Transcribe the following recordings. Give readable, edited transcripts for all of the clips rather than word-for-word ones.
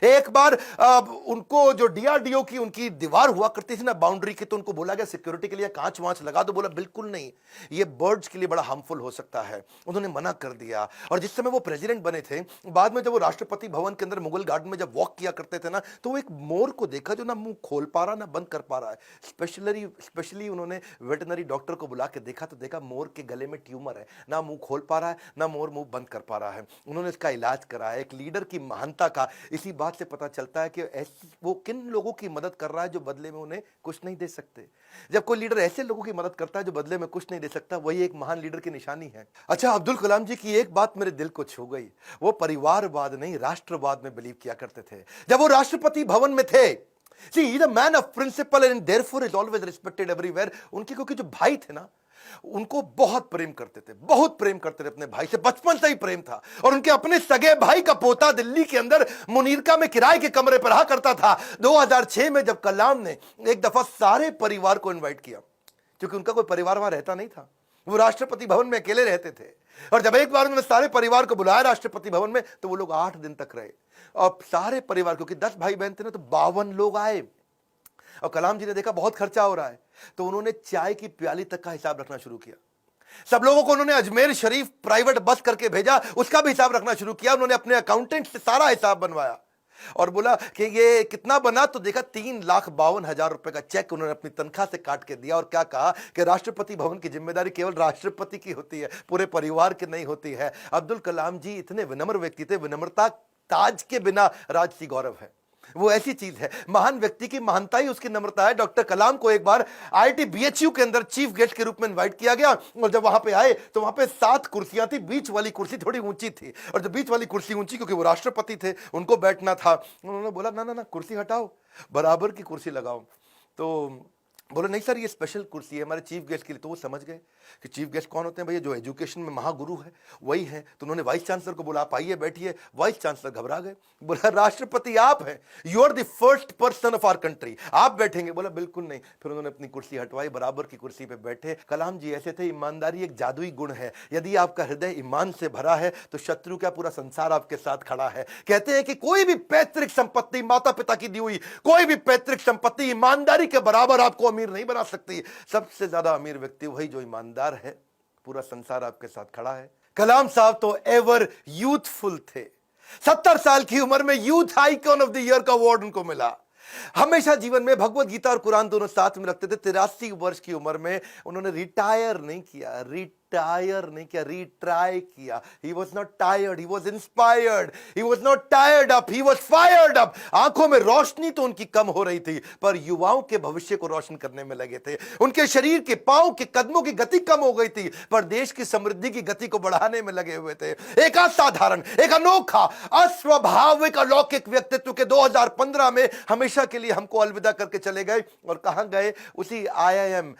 एक बार उनको जो डीआरडीओ की उनकी दीवार हुआ करती थी ना बाउंड्री की, तो उनको बोला गया सिक्योरिटी के लिए कांच वांच लगा दो। बोला बिल्कुल नहीं, ये बर्ड्स के लिए बड़ा हार्मफुल हो सकता है। उन्होंने मना कर दिया। और जिस समय वो प्रेसिडेंट बने थे, बाद में जब वो राष्ट्रपति भवन के अंदर मुगल गार्डन में जब वॉक किया करते थे ना, तो वो एक मोर को देखा जो ना मुंह खोल पा रहा ना बंद कर पा रहा है। स्पेशली उन्होंने वेटनरी डॉक्टर को बुला के देखा, तो देखा मोर के गले में ट्यूमर है, ना मुंह खोल पा रहा है ना मोर मुंह बंद कर पा रहा है। उन्होंने इसका इलाज कराया। एक लीडर की महानता का इसी बात से पता चलता है कि वो किन लोगों की मदद कर रहा है जो बदले में उन्हें कुछ नहीं दे सकते। जब कोई लीडर ऐसे लोगों की मदद करता है जो बदले में कुछ नहीं दे सकता, वही एक महान लीडर की निशानी है। अच्छा, अब्दुल कलाम जी की एक बात मेरे दिल को छू गई। वो परिवारवाद नहीं, राष्ट्रवाद में बिलीव किया करते थे। जब वो राष्ट्रपति भवन में थे, See, he's a man of principle and therefore is always respected everywhere. उनके क्योंकि जो भाई थे ना, उनको बहुत प्रेम करते थे, बहुत प्रेम करते थे अपने भाई से, बचपन से ही प्रेम था। और उनके अपने सगे भाई का पोता दिल्ली के अंदर मुनीरका में किराए के कमरे पर रहा करता था। 2006 में जब कलाम ने एक दफा सारे परिवार को इनवाइट किया, क्योंकि उनका कोई परिवार वहां रहता नहीं था, वो राष्ट्रपति भवन में अकेले रहते थे। और जब एक बार उन्होंने सारे परिवार को बुलाया राष्ट्रपति भवन में, तो वो लोग 8 दिन तक रहे। और सारे परिवार, क्योंकि 10 भाई बहन थे ना, तो 52 लोग आए। और कलाम जी ने देखा बहुत खर्चा हो रहा है, तो उन्होंने चाय की प्याली तक का हिसाब रखना शुरू किया। सब लोगों को उन्होंने अजमेर शरीफ प्राइवेट बस करके भेजा, उसका भी हिसाब रखना शुरू किया। उन्होंने अपने अकाउंटेंट से सारा हिसाब बनवाया और बोला कि ये कितना बना, तो देखा 3,52,000 रुपए का चेक उन्होंने अपनी तनख्वाह से काट के दिया। और क्या कहा कि राष्ट्रपति भवन की जिम्मेदारी केवल राष्ट्रपति की होती है, पूरे परिवार की नहीं होती है। अब्दुल कलाम जी इतने विनम्र व्यक्ति थे, विनम्रता ताज के बिना राजसी गौरव है। वो ऐसी चीज है, महान व्यक्ति की महानता ही उसकी नम्रता है। डॉक्टर कलाम को एक बार आईआईटी बीएचयू के अंदर चीफ गेस्ट के रूप में इनवाइट किया गया। और जब वहां पे आए तो वहां पे 7 कुर्सियां थी, बीच वाली कुर्सी थोड़ी ऊंची थी। और जो बीच वाली कुर्सी ऊंची, क्योंकि वो राष्ट्रपति थे, उनको बैठना था। उन्होंने बोला ना ना ना, कुर्सी हटाओ, बराबर की कुर्सी लगाओ। तो बोले नहीं सर, ये स्पेशल कुर्सी है हमारे चीफ गेस्ट के लिए। तो वो समझ गए कि चीफ गेस्ट कौन होते हैं भैया, जो एजुकेशन में महागुरु है वही है। तो उन्होंने वाइस चांसलर को बोला आप आइए बैठिए। वाइस चांसलर घबरा गए, बोला राष्ट्रपति आप हैं, you are the first person of our country, आप बैठेंगे। बोला बिल्कुल नहीं। फिर उन्होंने अपनी कुर्सी हटवाई, बराबर की कुर्सी पे बैठे। कलाम जी ऐसे थे, ईमानदारी एक जादुई गुण है। यदि आपका हृदय ईमान से भरा है तो शत्रु क्या, पूरा संसार आपके साथ खड़ा है। कहते हैं कि कोई भी पैतृक संपत्ति, माता पिता की दी हुई कोई भी पैतृक संपत्ति ईमानदारी के बराबर आपको अमीर नहीं बना सकती। सबसे ज्यादा अमीर व्यक्ति वही जो ईमानदार है। पूरा संसार आपके साथ खड़ा है। कलाम साहब तो एवर यूथफुल थे। 70 साल की उम्र में youth icon of the year का अवार्ड उनको मिला। हमेशा जीवन में भगवत गीता और कुरान दोनों साथ में रखते थे। 83 वर्ष की उम्र में उन्होंने रिटायर नहीं किया, रिट्राई किया। He was not tired, he was inspired, he was not tired up, he was fired up। आंखों में रोशनी तो उनकी कम हो रही थी, पर युवाओं के भविष्य को रोशन करने में लगे थे। उनके शरीर के पांव के कदमों की गति कम हो गई थी, पर देश की समृद्धि की गति को बढ़ाने में लगे हुए थे। एक असाधारण, एक अनोखा, अस्वाभाविक, अलौकिक व्यक्तित्व के 2015 में हमेशा के लिए हमको अलविदा करके चले गए। और कहां गए? उसी IIM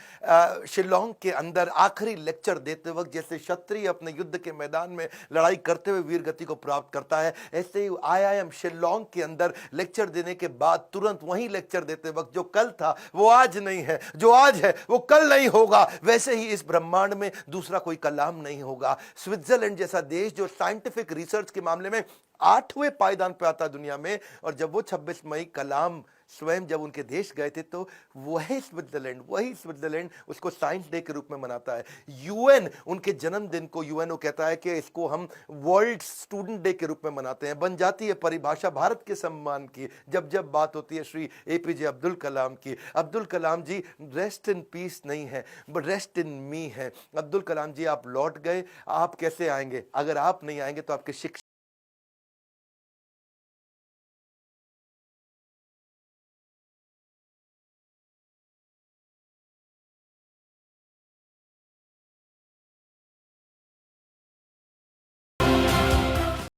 शिलोंग के अंदर आखिरी लेक्चर देते वक्त, जैसे क्षत्रिय अपने युद्ध के मैदान में लड़ाई करते हुए वीर गति को प्राप्त करता है, ऐसे ही IIM शिलोंग के अंदर लेक्चर देने के बाद तुरंत वहीं लेक्चर देते वक्त, जो कल था वो आज नहीं है, जो आज है वो कल नहीं होगा, वैसे ही इस ब्रह्मांड में दूसरा कोई कलाम नहीं होगा। स्विट्जरलैंड जैसा देश जो साइंटिफिक रिसर्च के मामले में 8वें पायदान पे आता दुनिया में, और जब वो 26 मई कलाम स्वयं जब उनके देश गए थे, तो वही स्विट्जरलैंड उसको साइंस डे के रूप में मनाता है। यूएन उनके जन्मदिन को यूएनओ कहता है कि इसको हम वर्ल्ड स्टूडेंट डे के रूप में मनाते हैं। बन जाती है परिभाषा भारत के सम्मान की जब जब बात होती है श्री APJ अब्दुल कलाम की। अब्दुल कलाम जी रेस्ट इन पीस नहीं है, बट रेस्ट इन मी है। अब्दुल कलाम जी आप लौट गए, आप कैसे आएंगे? अगर आप नहीं आएंगे तो आपके शिक्षक